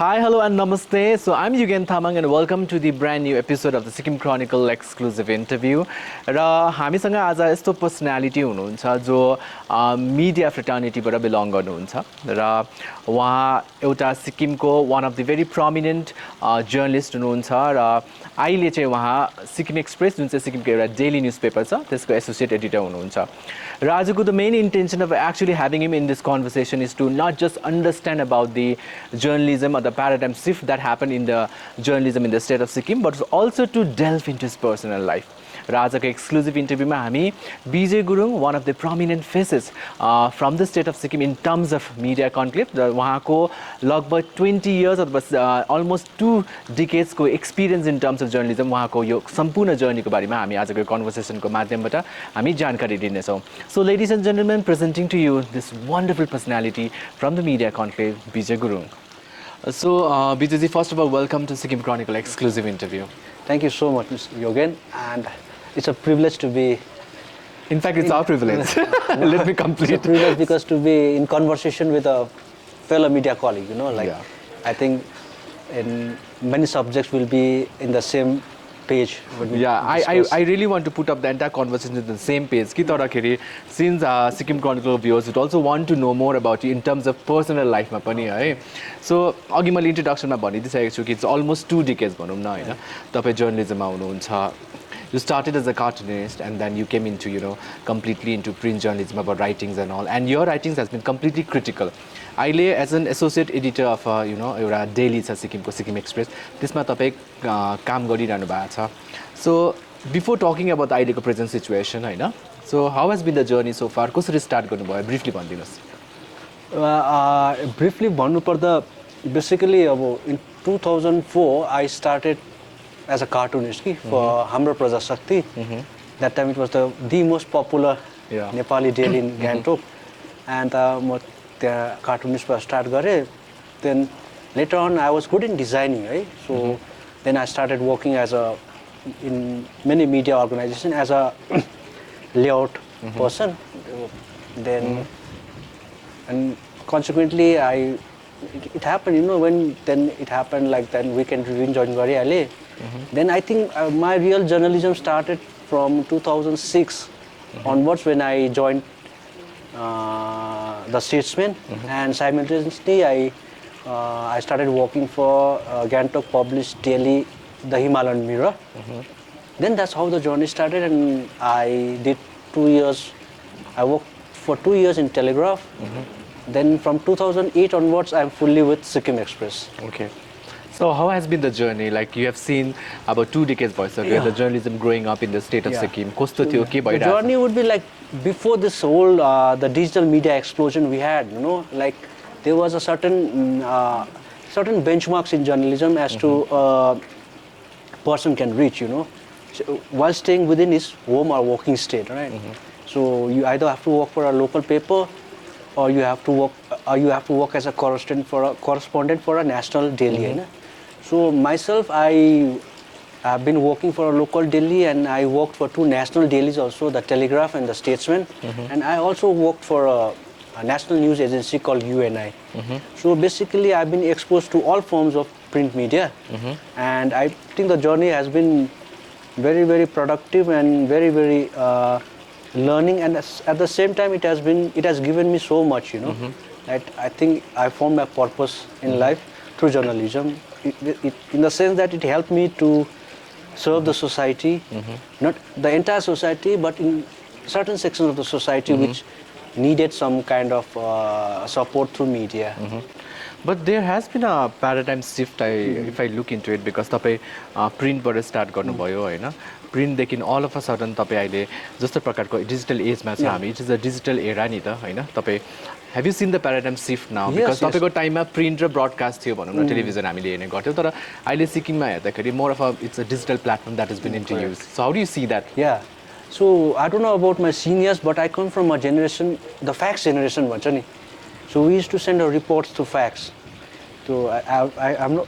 Hi, hello, and namaste. So I'm Yugen Thamang, and welcome to the brand new episode of the Sikkim Chronicle exclusive interview. र हामीसँग आज यस्तो personality हुनुहुन्छ जो media फ्रेटर्निटीबाट belong गर्नुहुन्छ र उहाँ एउटा सिक्किमको वान of the very prominent journalist हुनुहुन्छ र अहिले चाहिँ उहाँ सिक्किम एक्सप्रेस जुन चाहिँ सिक्किमको एउटा डेली न्युज पेपर छ त्यसको एसोसिएट एडिटर हुनुहुन्छ र आजको the main intention of actually having him in this conversation is to not just understand about the journalism or the paradigm shift that happened in the journalism in the state of Sikkim, but also to delve into his personal life. र आजको exclusive इन्टरभ्यूमा हामी Vijay Gurung one of the prominent faces from the state of Sikkim in terms of media conclave र उहाँको लगभग 20 years अथवा almost 2 डिकेड्सको experience in terms of journalism उहाँको यो सम्पूर्ण जर्नीको बारेमा हामी आजको कन्भर्सेसनको माध्यमबाट हामी जानकारी दिनेछौँ. So ladies and gentlemen, presenting to you this wonderful personality from the media conclave, Vijay Gurung. So, Vijayji, first of all, welcome to Sikkim Chronicle exclusive interview. Thank you so much, Mr. Yogen, and it's a privilege to be... In fact, it's our privilege. Let me complete. It's a privilege because to be in conversation with a fellow media colleague, you know, like I think in many subjects will be in the same page. I really want to put up the entire conversation in the same page. Ki tarakeri, since Sikkim Chronicle viewers would also want to know more about you in terms of personal life ma pani hai. So agi मैले introduction ma भनिदिसकेको छु कि it's almost 2 decades भनौँ न हैन. तपाई journalism मा हुनुहुन्छ. You started as a cartoonist and then you came into, you know, completely into print journalism about writings and all. And your writings has been completely critical. अहिले as an associate editor of, you know, एउटा daily छ सिक्किमको Sikkim express, त्यसमा तपाई काम गरिरहनु भएको छ. So before talking about the अहिलेको present situation हैन, so how has been the journey so far? कसरी स्टार्ट गर्नुभयो? ब्रिफली भनिदिनुस्. Briefly भन्नुपर्दा basically अब in 2004 I started as a cartoonist for Hamro Prajashakti. That time it was the most popular Nepali daily in Gangtok, and म त्यहाँ cartoonist बाट start गरे. Then later on I was good in designing, right? So then I started working as in many media organizations as a layout person. Then and consequently it happened, you know, when then it happened like that weekend review join gari ale. Then I think my real journalism started from 2006 onwards when I joined the Statesman, and simultaneously I started working for Gangtok published daily the Himalayan Mirror. Then that's how the journey started, and I did 2 years. I worked for 2 years in Telegraph. Then from 2008 onwards, I'm fully with Sikkim Express. Okay. So how has been the journey? Like you have seen about 2 decades the journalism growing up in the state of Sikkim. Kosto थियो के भइरहेछ? The journey would be like before this whole the digital media explosion we had, you know, like there was a certain benchmarks in journalism as to person can reach, you know, while staying within his home or working state, right? So you either have to work for a local paper, or you have to work as a correspondent for a national daily. So myself, I have been working for a local daily, and I worked for 2 national dailies also, the Telegraph and the Statesman. And I also worked for a national news agency called UNI. So basically, I've been exposed to all forms of print media, and I think the journey has been very, very productive and very, very learning, and at the same time it has given me so much, you know, that I think I found my purpose in life through journalism, in the sense that it helped me to serve the society, not the entire society, but in certain sections of the society which needed some kind of support through media. But there has been a paradigm shift if I look into it, because तपाईं प्रिन्टबाट start गर्नुभयो हैन. प्रिन्टदेखि all of a sudden तपाईं अहिले जस्तो प्रकारको digital asthma छ हामी, it is a digital era नि त हैन. तपाईं have you seen the paradigm shift now? Because तपाईको टाइममा प्रिन्ट र ब्रोडकास्ट थियो भनौँ न, टेलिभिजन हामीले हेर्ने गर्थ्यौँ, तर अहिले सिक्किममा हेर्दाखेरि more of a it's a digital platform that has been introduced. So how do you see that? Yeah. So I don't know about my seniors, but I come from a generation, the fax generation भन्छ नि. So we used to send our reports to fax. So I'm not.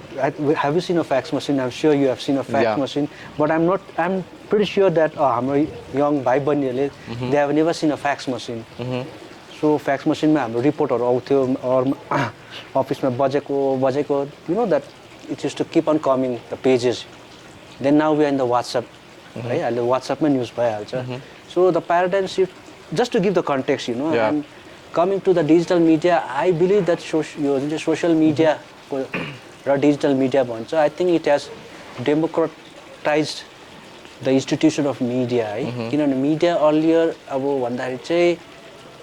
Have you seen a fax machine? I'm sure you have seen a fax machine, but I'm not. I'm pretty sure that हाम्रो young भाइ बहिनीहरूले they have never seen a fax machine. So So fax machine में हाम्रो रिपोर्टहरू आउँथ्यो or अफिसमा बजेको you know that it used to keep on coming the pages. Then now we are in the WhatsApp, है अहिले WhatsAppमा news भइहाल्छ. So the paradigm shift, just to give the context, you know, Yeah. and coming to the digital media, I believe that social media र digital media भन्छ, I think it has democratized the institution of media, है किनभने media earlier अब भन्दाखेरि चाहिँ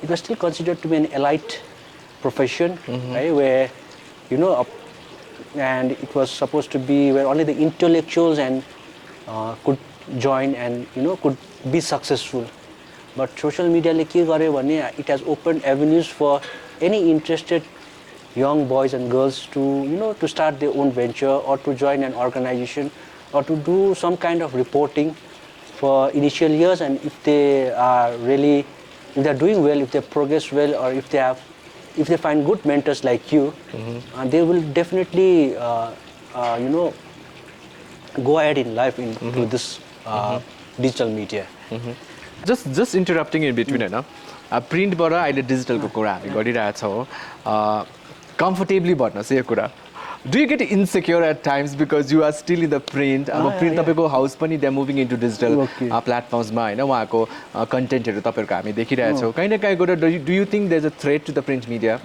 it was still considered to be an elite profession, right, where you know and it was supposed to be where only the intellectuals and could join and you know could be successful. But social media ले के गर्यो भने it has opened avenues for any interested young boys and girls to you know to start their own venture or to join an organization or to do some kind of reporting for initial years, and if they are really, if they are doing well, if they progress well, or if they find good mentors like you, they will definitely you know go ahead in life into this digital media. Just interrupting in between हैन प्रिन्टबाट अहिले डिजिटलको कुरा हामी गरिरहेछौँ comfortably भन्नुहोस् यो कुरा do you get insecure at times because you are still in the print अब print तपाईँको house पनि दे मुभिङ इन्टु डिजिटल प्लेटफर्म्समा होइन उहाँको कन्टेन्टहरू तपाईँहरूको हामी देखिरहेछौँ कहीँ न कहीँ गएर do you think there is a threat to the print media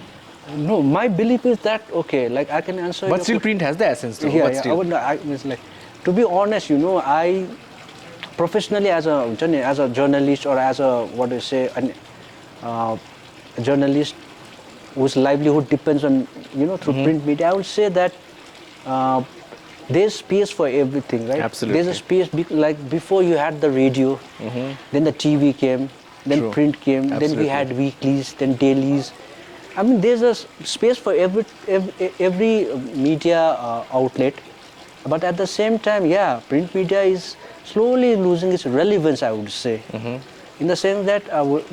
No, my belief is that okay, like I can answer. But still, print has the essence too. Yeah, I would. It's like, to be honest, you know, I professionally as a journalist or as a what do you say, a journalist whose livelihood depends on through print media, I would say that there's space for everything, right? Absolutely. There's a space like before you had the radio, then the TV came, then print came, then we had weeklies, then dailies. I mean, there's a space for every media outlet, but at the same time, yeah, print media is slowly losing its relevance, I would say, in the sense that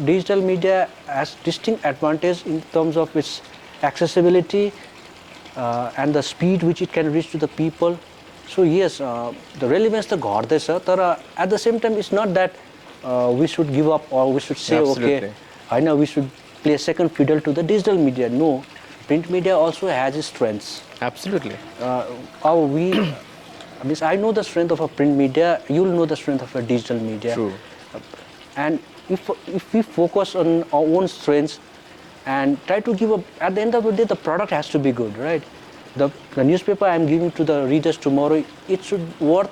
digital media has distinct advantage in terms of its accessibility and the speed which it can reach to the people. So yes, the relevance the garदैछ तर at the same time, it's not that we should give up or we should say okay, I know we should play second fiddle to the digital media. No, print media also has its strengths. Absolutely. I know the strength of a print media. You'll know the strength of a digital media. True. And if we focus on our own strengths and try to give at the end of the day, the product has to be good, right? The newspaper I'm giving to the readers tomorrow, it should worth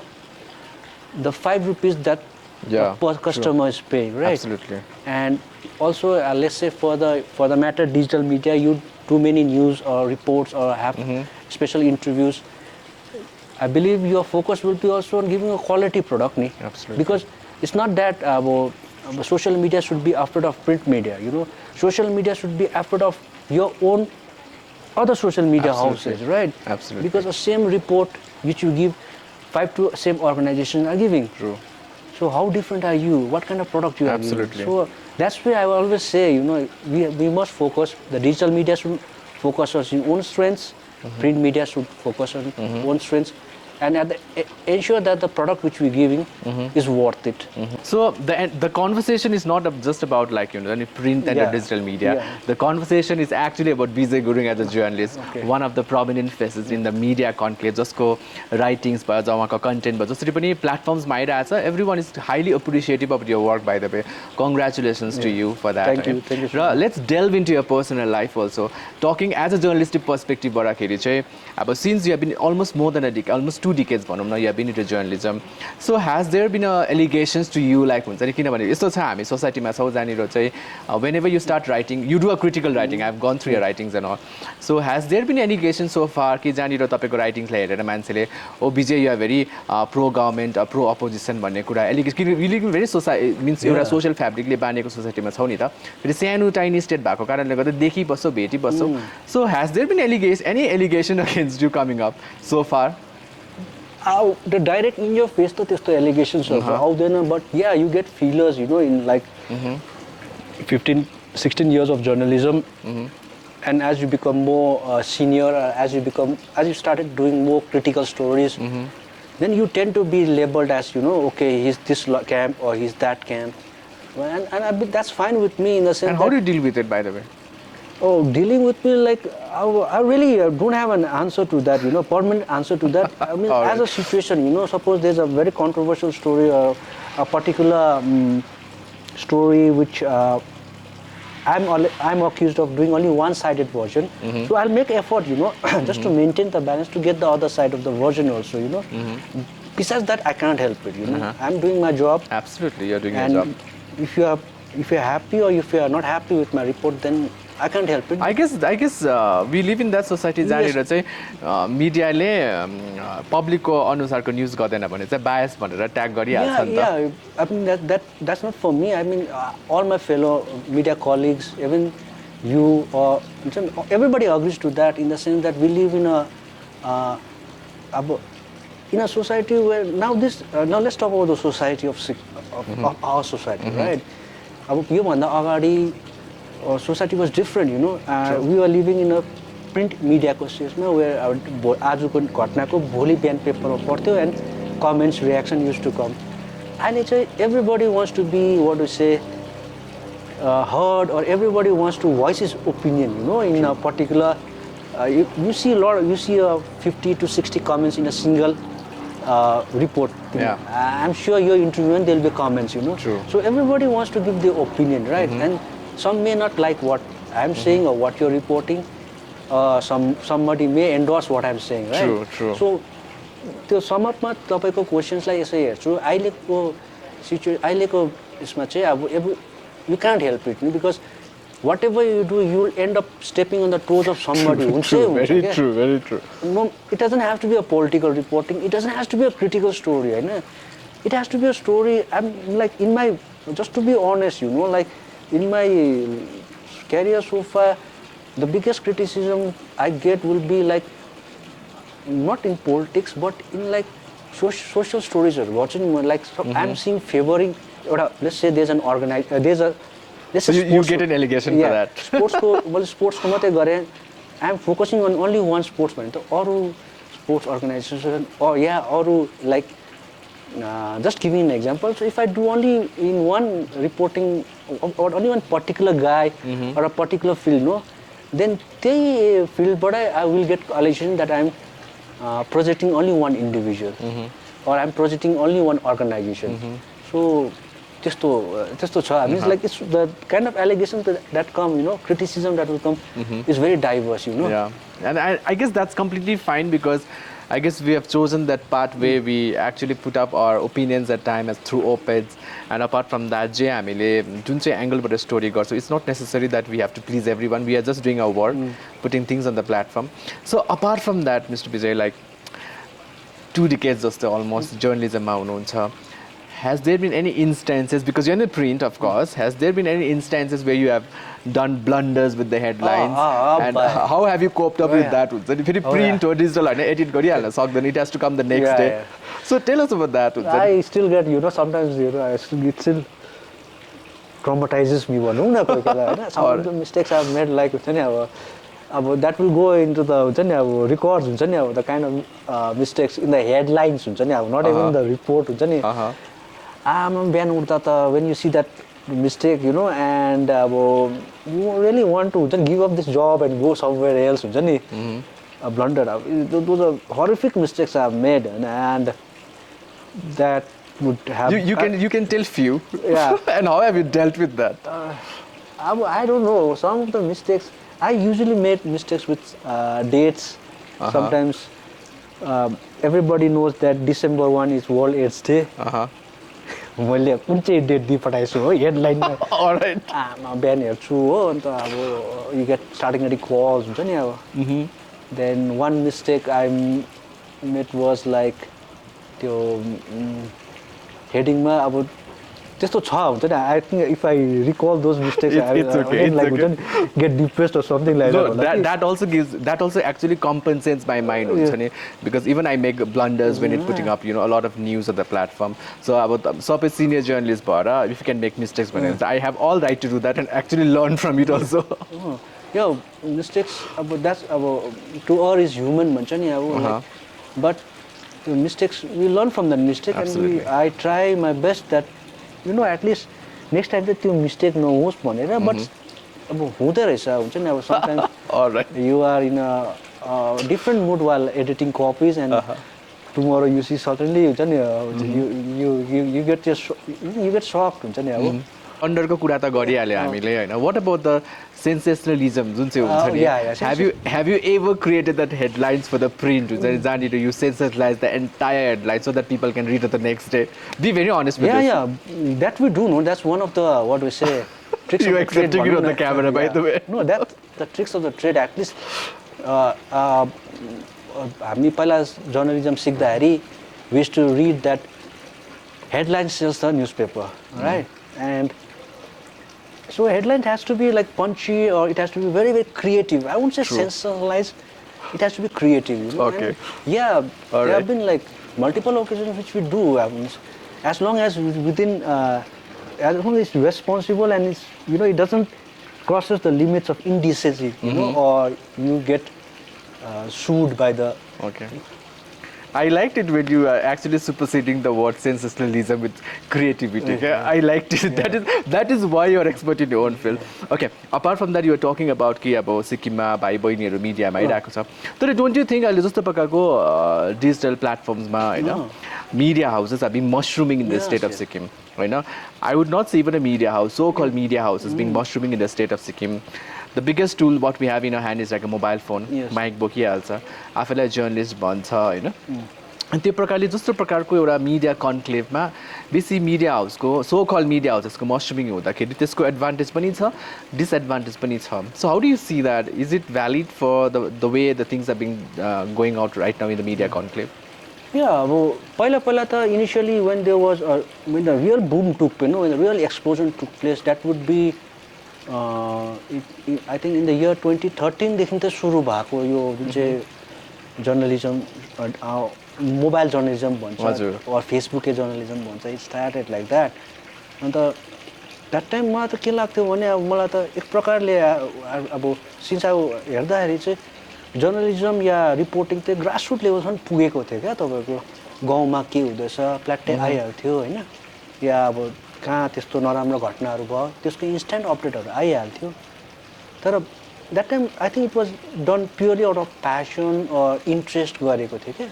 the 5 rupees that per customer is paying, right? Absolutely. And also, let's say for the matter digital media, you do many news or reports or have special interviews. I believe your focus will be also on giving a quality product, Absolutely. Because it's not that social media should be afraid of print media. Social media should be afraid of your own other social media houses, right? Absolutely. Because the same report which you give, 5 to same organizations are giving. True. So how different are you? What kind of product you are giving? Absolutely. So that's why I always say, we must focus. The digital media should focus on its own strengths. Print media should focus on own strengths, and ensure that the product which we're giving is worth it. So the conversation is not just about print and the digital media. Yeah. The conversation is actually about Vijay Gurung as a journalist, one of the prominent faces in the media conclave. Jasको writings भयो जहाँको content भयो जसरी पनि platforms मा आइरहेछ. Everyone is highly appreciative of your work, by the way. Congratulations to you for that. Thank you. Raw let's delve into your personal life also. Talking as a journalistic perspective बराखेरि चाहिँ अब since you have been almost more than a decade, almost 2 decades भनौँ न, you have been into journalism. So has there been allegations to you like हुन्छ नि किनभने यस्तो छ हामी सोसाइटीमा छौँ जहाँनिर चाहिँ whenever you start writing, you do a critical writing. I have gone through your writings and all. So has there been allegations so far कि जहाँनिर तपाईँको writingsलाई हेरेर मान्छेले ओ विजय you are very pro government or pro opposition भन्ने कुरा allegation really very means एउटा social fabricले बानेको सोसाइटीमा छौ नि त फेरि सानो टाइनी स्टेट भएको कारणले गर्दा देखिबस्छौ भेटिबस्छौ. So has there been any allegation against you coming up so far? The direct in your face to त्यस्तो allegations आउँदैन, but yeah, you get feelers, in like 15-16 years of journalism, and as you become more senior, as you started doing more critical stories, then you tend to be labeled as okay, he's this camp or he's that camp. That's fine with me in the sense And how that, do you deal with it, by the way? oh, dealing with me, like, I really don't have an answer to that, permanent answer to that. I mean, All as right. a situation, suppose there's a very controversial story or a particular story which I'm accused of doing only one-sided version. So I'll make effort, just to maintain the balance, to get the other side of the version also. Besides that, I can't help it, I'm doing my job. Absolutely, you're doing your job. And if you're happy or if you're not happy with my report, then I can't help it. I guess we live in that society जहाँनिर चाहिँ मिडियाले पब्लिकको अनुसारको news गर्दैन भने चाहिँ बायस भनेर tag गरिहाल्छ नि त Yeah. I mean that's not for me. I mean, all my fellow media colleagues, even you or everybody agrees to that, in the sense that we live in a society where now let's talk about the society of our society, right? अब योभन्दा अगाडि society was different, we were living in a print media स्टेजमा where आजको घटनाको भोलि बिहान पेपरमा पढ्थ्यो and comments, reaction used to come. अहिले चाहिँ everybody wants to be, what to say, heard, or everybody wants to voice his opinion, in a particular. You see 50 to 60 comments in a single report. Yeah. I'm sure you're interviewing, there'll be comments, True. So everybody wants to give their opinion, right? And some may not like what I'm saying or what you're reporting. Somebody may endorse what I'm saying, right? True. So त्यो समअपमा तपाईको क्वेशन्सलाई यसै हेर्छु अहिलेको यसमा चाहिँ अब you can't help it, because whatever you do, you will end up stepping on the toes of somebody. Very true. No, it doesn't have to be a political reporting. It doesn't have to be a critical story. It has to be a story. I'm like, just to be honest, like in my career so far, the biggest criticism I get will be like, not in politics, but in like social stories or watching, like I'm seeing favoring. Let's say there's an So you get an allegation for that. Sports ko मात्रै गरे. I'm focusing on only one sports भने त अरु sports organization or अरु like just giving an example. So if I do only in one reporting or only one particular guy or a particular field, then त्यही fieldबाट I will get allegation that I'm projecting only one individual or I'm projecting only one organization. So त्यस्तो छ. I mean, it's like it's the kind of allegations that come, criticism that will come is very diverse, Yeah, and I guess that's completely fine, because I guess we have chosen that path where we actually put up our opinions at times through op-eds, and apart from that, हामीले जुन चाहिँ एंगलबाट story गर्छौँ, it's not necessary that we have to please everyone. We are just doing our work, putting things on the platform. So apart from that, Mr. Vijay, like 2 decades जस्तो almost journalismमा हुनुहुन्छ. Has there been any instances, because you're in the print, of course, has there been any instances where you have done blunders with the headlines? And how have you coped up with that? If you print or digital, edit गरिहाल्न सक्दैन, it has to come the next day. So tell us about that. I still get, sometimes, it still traumatizes me. Some of the mistakes I've made, like, that will go into the records, the kind of mistakes in the headlines, not even the report. When you see that mistake, and you really want to give up this job and go somewhere else, a blunder. Those are horrific mistakes I've made, and that would have. You can tell few. Yeah. And how have you dealt with that? I don't know. Some of the mistakes, I usually made mistakes with dates. Sometimes everybody knows that December 1 is World AIDS Day. मैले कुन चाहिँ date दिइ पठाएछु हो हेडलाइनमा. Alright. बिहान हेर्छु हो, अन्त अब you get starting getting calls हुन्छ नि अब. Then one mistake I made was like त्यो हेडिङमा अब त्यस्तो छ हुन्छ नि. I think if I recall those mistakes, it's okay. Like get depressed or something like No, that. that also actually compensates my mind, because even I make blunders when it's putting up, a lot of news on the platform. So about so senior journalist, if you can make mistakes, I have all right to do that and actually learn from it also. Yeah, mistakes. That's to err is human, like, but the mistakes we learn from the mistake. Absolutely. And I try my best that at least next time चाहिँ त्यो mistake नहोस् भनेर but अब हुँदो रहेछ हुन्छ नि अब sometimes Alright. you are in a different mood while editing copies and tomorrow you see suddenly हुन्छ नि you get shocked हुन्छ नि अब अन्डरको कुरा त गरिहाल्यो हामीले हैन व्हाट अबाउट द सेन्सेसनलिजम जुन चाहिँ हुन्छ नि yeah, have you ever created that headlines for the print हुन्छ नि जहाँनिर you sensationalize the entire headline so that people can read it the next day be very honest with this yeah that we do know that's one of the what we say tricks You of the trade accepting it on the camera, by the way. no that the tricks of the trade at least हामी पहिला journalism सिक्दाखेरि we used to read that headline sells the newspaper right and so a headline has to be like punchy or it has to be very very creative I wouldn't say sensationalized it has to be creative you know? Okay. And yeah there have been like multiple occasions which we do as long as within as long as it's responsible and it's you know it doesn't crosses the limits of indecency you know or you get sued by the Okay. I liked it when you are actually superseding the word sensationalism with creativity. Okay? I liked it. That is why you are expert in your own field. Okay. Apart from that, you are talking about कि अब सिक्किममा भाइ बहिनीहरू मिडियामा आइरहेको छ तर don't you think अहिले जस्तो प्रकारको डिजिटल प्लेटफर्म्समा होइन media houses have been mushrooming in the state of Sikkim. Right now, I would not say even a media house, so-called media houses being mushrooming in the state of Sikkim. The biggest tool what we have in our hand is like a mobile phone. Mic बोकिहाल्छ आफैलाई journalist भन्छ होइन अनि त्यो प्रकारले जस्तो प्रकारको एउटा media कन्क्लेभमा बेसी मिडिया हाउसको सो कल मिडिया हाउसेसको मस्ट्रुमिङ हुँदाखेरि त्यसको एडभान्टेज पनि छ डिसएडभान्टेज पनि छ so how do you see that is it valid for the way the things are being going out right now in the media conclave Yeah, अब पहिला त initially when there was when the real boom took place, when the real explosion took place, that would be I think in the year 2013 देखि त सुरु भएको यो जुन चाहिँ journalism mobile journalism भन्छ or फेसबुके journalism भन्छ इट स्टार्टेड लाइक द्याट अन्त that time मलाई त के लाग्थ्यो भने अब मलाई त एक प्रकारले अब सिन्स अब हेर्दाखेरि चाहिँ जर्नलिजम या रिपोर्टिङ चाहिँ ग्रासरुट लेभलसम्म पुगेको थियो क्या तपाईँको गाउँमा के हुँदैछ प्ल्याट्टै आइहाल्थ्यो होइन या अब कहाँ त्यस्तो नराम्रो घटनाहरू भयो त्यसको इन्स्ट्यान्ट अपडेटहरू आइहाल्थ्यो तर that time I think it was done purely out of passion or interest गरेको थियो क्या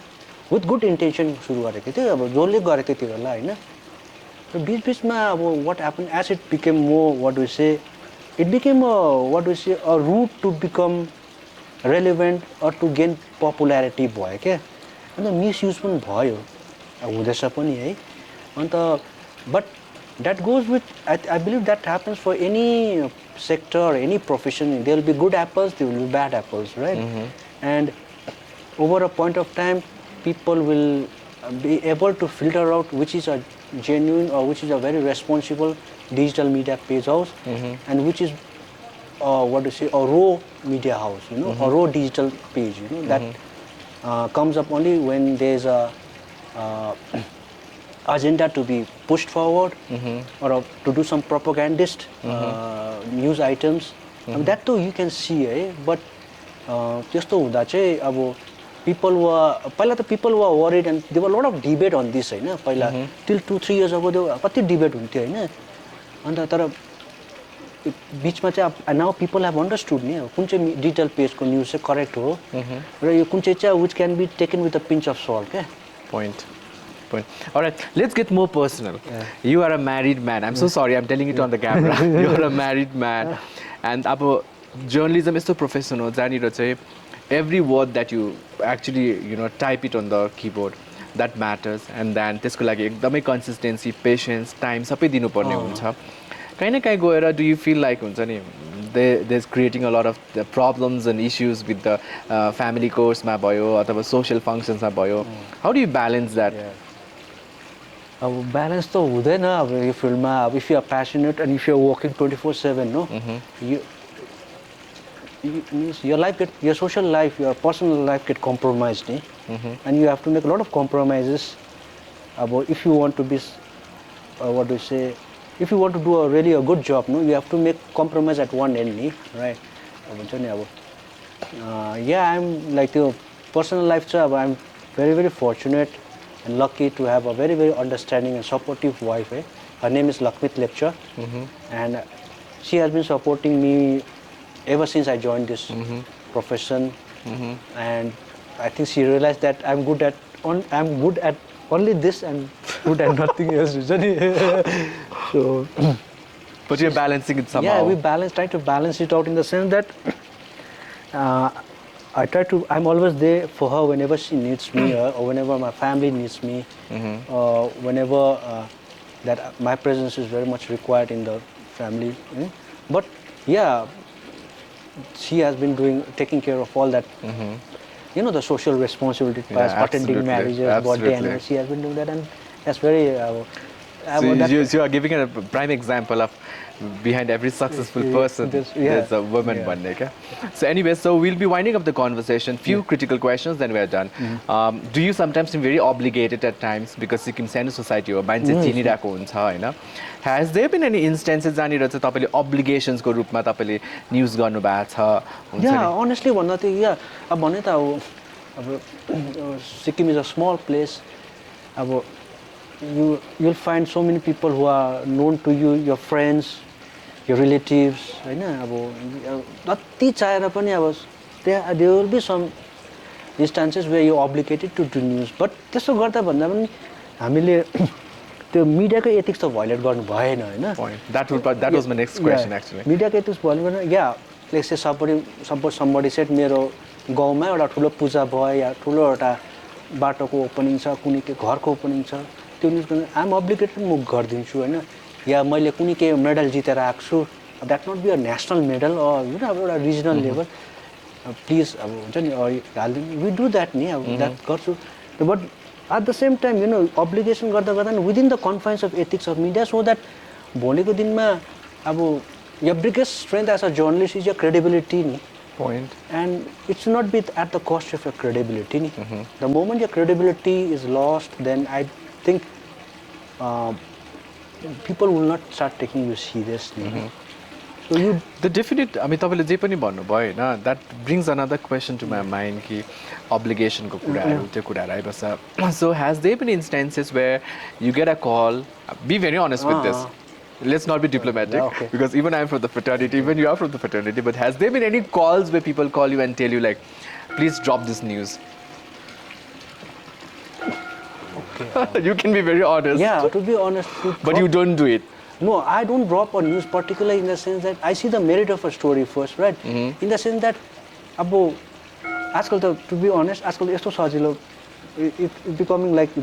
विथ गुड इन्टेन्सन सुरु गरेको थियो अब जसले गरेको थियो त्यो बेला होइन र बिचबिचमा अब what happen as it became more what we say it became what we say a route to become relevant or to gain popularity भयो क्या अन्त मिसयुज पनि भयो हुँदैछ पनि है अन्त but that goes with I believe that happens for any sector any profession there will be good apples there will be bad apples right and over a point of time people will be able to filter out which is a genuine or which is a very responsible digital media page house and which is what to say a raw media house, you know, a raw digital page, you know, that comes up only when there's a agenda to be pushed forward or to do some propagandist news items. That too you can see, but त्यस्तो हुँदा चाहिँ अब people were worried and there were a lot of debate on this हैन पहिला till 2-3 years ago there कति debate हुन्थ्यो हैन अन्त तर बीचमा चाहिँ now people have understood नि कुन चाहिँ डिजिटल पेजको न्यूज चाहिँ करेक्ट हो र यो कुन चाहिँ which can be taken with a pinch of salt क्या point. All right, let's get more personal. You are a married man. I'm so sorry, I'm telling it on the camera. You are a married man. And अब journalism is so professional. जहाँनिर चाहिँ every word that you actually type it on the keyboard that matters and then त्यसको लागि एकदमै consistency, patience, time सबै दिनुपर्ने हुन्छ कहीँ न कहीँ गएर do you feel like हुन्छ नि there's creating a lot of the problems and issues with the family course-मा भयो अथवा social functions-मा भयो how do you balance that? अब ब्यालेन्स त हुँदैन अब यो फिल्डमा अब if you are passionate and if you are working 24/7 no your life your social life, your personal life get compromised, and you have to make a lot of compromises about if you want to be what do you say if you want to do a good job, no, you have to make compromise at one end, right? Yeah, I'm like your personal life, I'm very very fortunate and lucky to have a very very understanding and supportive wife, her name is Lakmit Lecture, and she has been supporting me ever since I joined this profession, and I think she realized that I'm good at only this and good at nothing else. So, But you're balancing it somehow. yeah, try to balance it out in the sense that I'm always there for her whenever she needs me, or whenever my family needs me, or whenever that my presence is very much required in the family. But yeah, she has been taking care of all that. The social responsibility, attending marriages, birthday, and she has been doing that, and that's very. So you are giving a prime example of behind every successful person there's a woman bhanne kya. So anyway, so we'll be winding up the conversation. Few critical questions, then we're done. Do you sometimes feel very obligated at times because Sikkim Sano society हो मान्छे चिनिरहेको हुन्छ हैन? Has there been any instances जहाँनिर चाहिँ तपाईले obligations को रूपमा तपाईले news गर्नु भएको छ? Yeah, honestly भन्दा त yeah, अब भने त अब Sikkim is a small place. अब you'll find so many people who are known to you, your friends, your relatives, हैन? अब जति चाहेर पनि अब there will be some instances where you're obligated to do news. But त्यसो गर्दा भन्दा पनि हामीले त्यो मिडियाको एथिक्स त भायोलेट गर्नु भएन हैन? That was my next question actually. मिडियाको एथिक्स भायोलेट गर्न या let's say suppose somebody said मेरो गाउँमा एउटा ठुलो पूजा भयो या ठुलो एउटा बाटोको ओपनिङ छ, कुनै के घरको ओपनिङ छ, त्यो न्युज गर्न आइएम अब्लिगेटेड म गरिदिन्छु हैन? या मैले कुनै के मेडल जितेर आएको छु, that not be a national medal अब एउटा रिजनल लेभल, प्लिज अब हुन्छ नि हालिदिनु, वी डु द्याट नि, अब द्याट गर्छु. But at the same time obligation गर्दा गर्दा within the कन्फाइन्स of ethics of media, so that भोलिको दिनमा अब your biggest strength as a journalist is your credibility. Point. And it should not be at the cost of your credibility. The moment your credibility is lost, then I think people will not start taking you seriously. So the definite, I mean, तपाईले जे पनि भन्नुभयो हैन, that brings another question to my mind कि obligation को कुराहरु त्यो कुराहरु आइबस्छ. So has there been instances where you get a call, be very honest with this. Let's not be diplomatic, because even I'm from the fraternity, even you are from the fraternity, but has there been any calls where people call you and tell you like, please drop this news? Okay. You can be very honest. Yeah, to be honest. But you don't do it. No, I don't drop a news particularly in the sense that I see the merit of a story first, right? In the sense that, abo, to be honest, it's becoming like,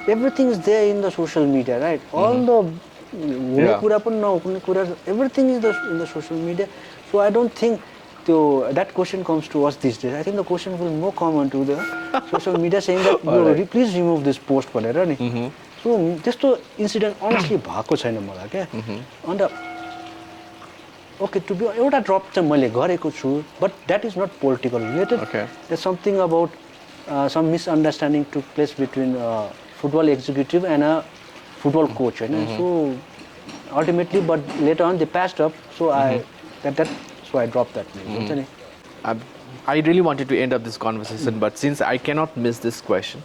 everything is there in the social media, right? All the everything is in the social media. So I don't think that question comes to us these days. I think the question will more common to the social media saying that please remove this post. So this incident honestly bhako chaina मलाई के अन्त okay to be एउटा drop चाहिँ मैले गरेको छु, but that is not political related. There's something about some misunderstanding took place between football executive and a football coach, so ultimately, but later on they passed up, so so I dropped that news. I really wanted to end up this conversation, but since I cannot miss this question,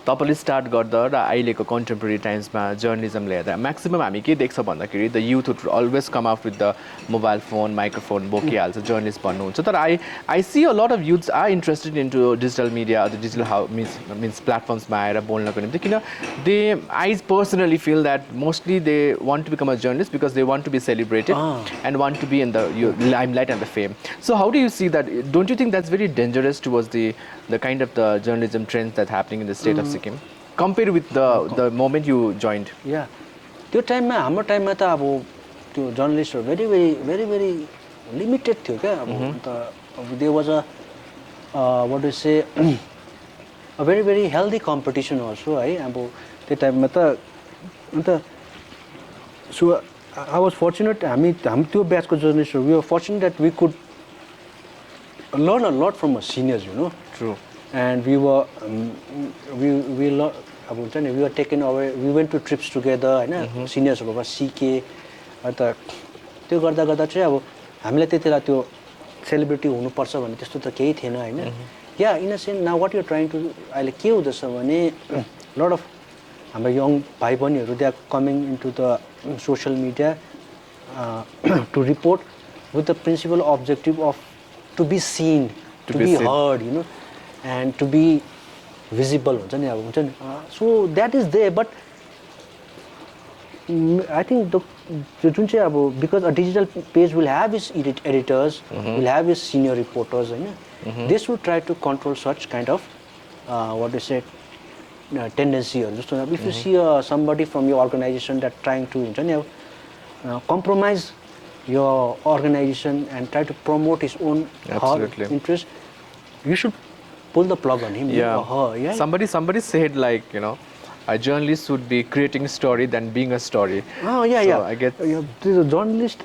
तपाईले start गर्दा र अहिलेको contemporary टाइम्समा जर्नलिजमले हेर्दा maximum हामी के देख्छ भन्दाखेरि the youth would always come out with the mobile phone microphone बोकिहाल्छ journalist भन्नुहुन्छ. तर I see a lot of youths are interested into digital media the digital means प्लेटफर्म्समा आएर बोल्नको निम्ति, किन they I personally feel that mostly they want to become a journalist because they want to be celebrated and want to be in the limelight and the fame. So how do you see that? Don't you think that's very dangerous towards the kind of the journalism trends that's happening in the state of Sikkim compared with the moment you joined? Yeah, त्यो टाइममा हाम्रो टाइममा त अब त्यो जर्नलिस्टहरु very very limited थियो क्या. अब there was a what do you say a very very healthy competition also है. अब त्यो टाइममा त अन्त so I was fortunate, हामी त्यो ब्याचको जर्नलिस्टहरु we were fortunate that we could learn a lot from our seniors, True. And we were we were taken away, we went to trips together हैन, सिनियर्सहरुबाट सिके. अन्त त्यो गर्दा गर्दा चाहिँ अब हामीलाई त्यतिला त्यो सेलिब्रिटी हुनुपर्छ भन्ने त्यस्तो त केही थिएन हैन. Yeah in a sense now what you are trying to अहिले के हुँदैछ भने लट अफ हाम्रो young भाइ बहिनीहरू they are coming into the social media to report with the principal objective of to be seen, to be seen. heard, you know, and to be visible हुन्छ नि अब हुन्छ नि so that is there but I think the जुन चाहिँ अब because a digital page will have its editors, will have its senior reporters होइन they should try to control such kind of what they say tendency जस्तो if you see somebody from your organization that trying to हुन्छ नि अब compromise your organization and try to promote his own Absolutely. interest you should pull the plug on him or her yeah Somebody said like a journalist should be creating story than being a story. Oh yeah, So yeah. I get The journalist.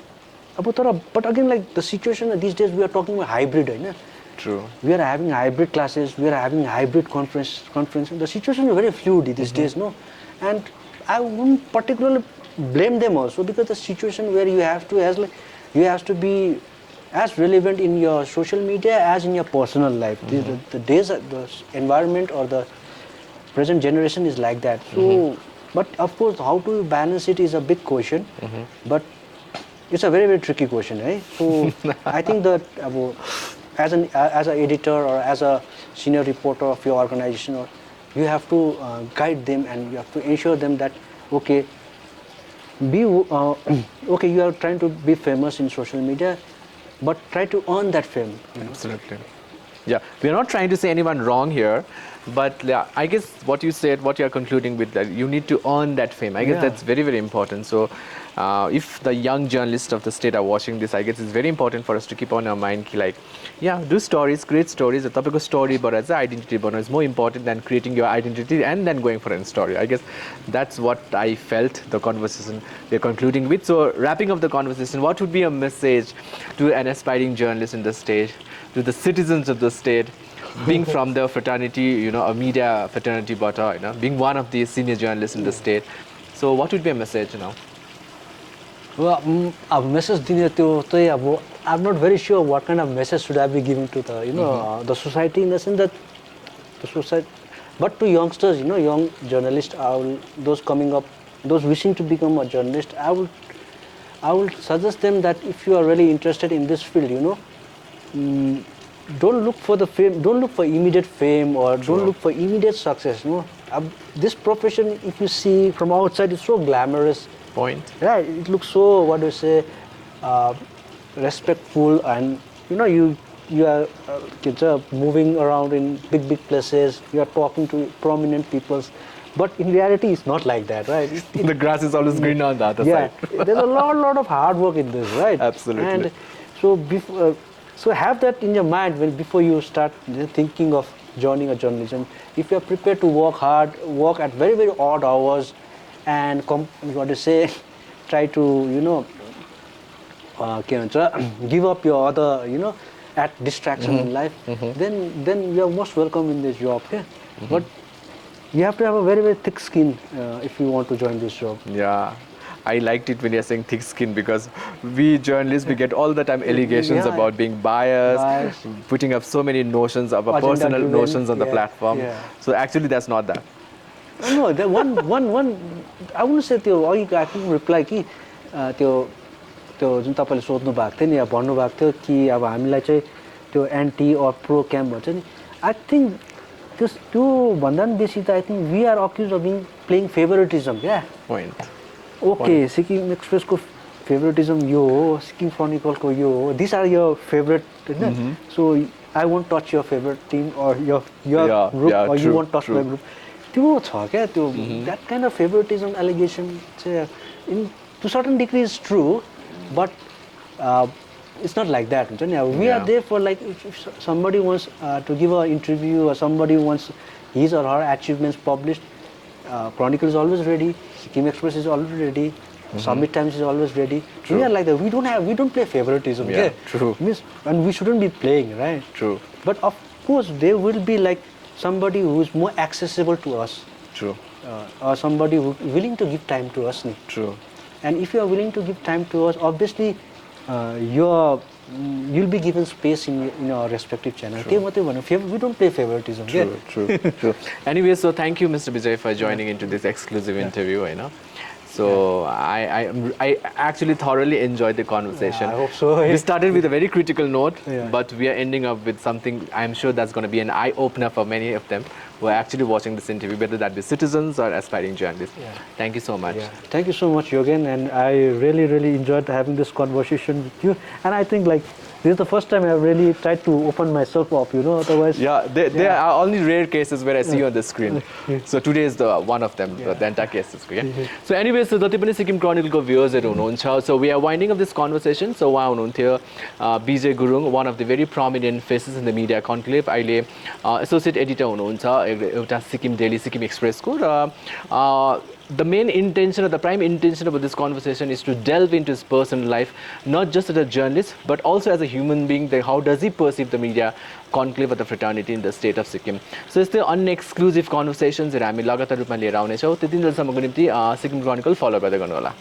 But again, like the situation these days, we are talking about hybrid, right? true. We are having hybrid classes. We are having hybrid conference. The situation is very fluid these days, no? And I wouldn't particularly blame them also because the situation where you have to be as relevant in your social media as in your personal life. The days, the environment or the present generation is like that. So, but of course, how to balance it is a big question. But it's a very, very tricky question, right? So, I think that as an editor or as a senior reporter of your organization, or you have to guide them and you have to ensure them that okay, okay, you are trying to be famous in social media, but try to earn that fame. Absolutely. Yeah, we are not trying to say anyone wrong here, but yeah, I guess what you said, what you are concluding with, that you need to earn that fame. I guess that's very, very important. So, if the young journalists of the state are watching this, I guess it's very important for us to keep on our mind, like, yeah, do stories, create stories. The topic of story, but as identity, but is more important than creating your identity and then going for a story. I guess that's what I felt the conversation we're concluding with. So, wrapping up the conversation, what would be a message to an aspiring journalist in the state, to the citizens of the state, being from the fraternity, a media fraternity, but being one of the senior journalists in the state. So, what would be a message, Well, a message I'm not very sure what kind of message should I be giving to the the society in the sense that the society, but to youngsters, young journalists, those coming up, those wishing to become a journalist, I will suggest them that if you are really interested in this field, don't look for the fame, don't look for immediate fame or don't look for immediate success. This profession, if you see from outside, is so glamorous. Point. Yeah, it looks so, what do you say, respectful, and you are kids are moving around in big places. You are talking to prominent people, but in reality, it's not like that, right? The grass is always green on the other Yeah, side. there's a lot of hard work in this, right? Absolutely. And so so have that in your mind before you start thinking of joining a journalism. If you are prepared to work hard, work at very, very odd hours, and what to say, try to give up your other at distraction in life, then you are most welcome in this job. Okay? But you have to have a very, very thick skin if you want to join this job. Yeah. I liked it when you're saying thick skin, because we journalists, we get all the time allegations about being biased, putting up so many notions of our personal notions on the platform. So actually that's not that. No, the one I wouldn't say I can reply कि त्यो जुन तपाईले सोध्नु भएको थियो नि, अब भन्नु भएको थियो कि अब हामीलाई चाहिँ त्यो एन्टी अर प्रो क्याम्प भन्छ नि. I think त्यो भन्दा पनि बेसी त I think we are accused of being playing favoritism. Yeah. Point. Okay, Sikkim Express को favoritism यो हो, Sikkim Chronicle को यो हो. These are your favorite, so I won't touch your favorite team or your group, or you won't touch my group. त्यो छ क्या त्यो that kind of favoritism allegation चाहिँ to certain degree is true, but it's not like that. We are there for, like, if somebody wants to give an interview or somebody wants his or her achievements published, Chronicle is always ready, Sikkim Express is always ready, Summit Times is always ready. We are like that. We don't play favoritism. Yeah, true. And we shouldn't be playing, right? True. But of course, there will be like somebody who is more accessible to us. True. Or somebody who is willing to give time to us. True. And if you are willing to give time to us, obviously your you'll be given space in our respective channel. We don't play favoritism. True. Anyway, so thank you, Mr. Vijay, for joining into this exclusive interview. You know, so I actually thoroughly enjoyed the conversation. I hope so. We started with a very critical note, Yeah. but we are ending up with something. I'm sure that's going to be an eye opener for many of them who are actually watching this interview, whether that be citizens or aspiring journalists. Yeah. Thank you so much. Yeah. Thank you so much, Yogen, and I really enjoyed having this conversation with you. And I think like this is the first time I've really tried to open myself up, you know, otherwise... Yeah, there are only rare cases where I see you on the screen. So today is the one of them, the entire cases. Yeah? So anyway, so जति पनि सिक्किम क्रोनिकलको भ्युअर्सहरू हुनुहुन्छ, so we are winding up this conversation. So उहाँ हुनुहुन्थ्यो विजय Gurung, one of the very prominent faces in the media conclave. अहिले associate editor हुनुहुन्छ एउटा Sikkim daily Sikkim एक्सप्रेसको र the main intention or the prime intention of this conversation is to delve into his personal life, not just as a journalist, but also as a human being. How does he perceive the media conclave of the fraternity in the state of Sikkim? So it's the unexclusive conversations that हामी लगातार रूपमा लिएर आउनेछौँ। त्यति बेलासम्मको निम्ति Sikkim chronicle फलो गर्दै गर्नुहोला।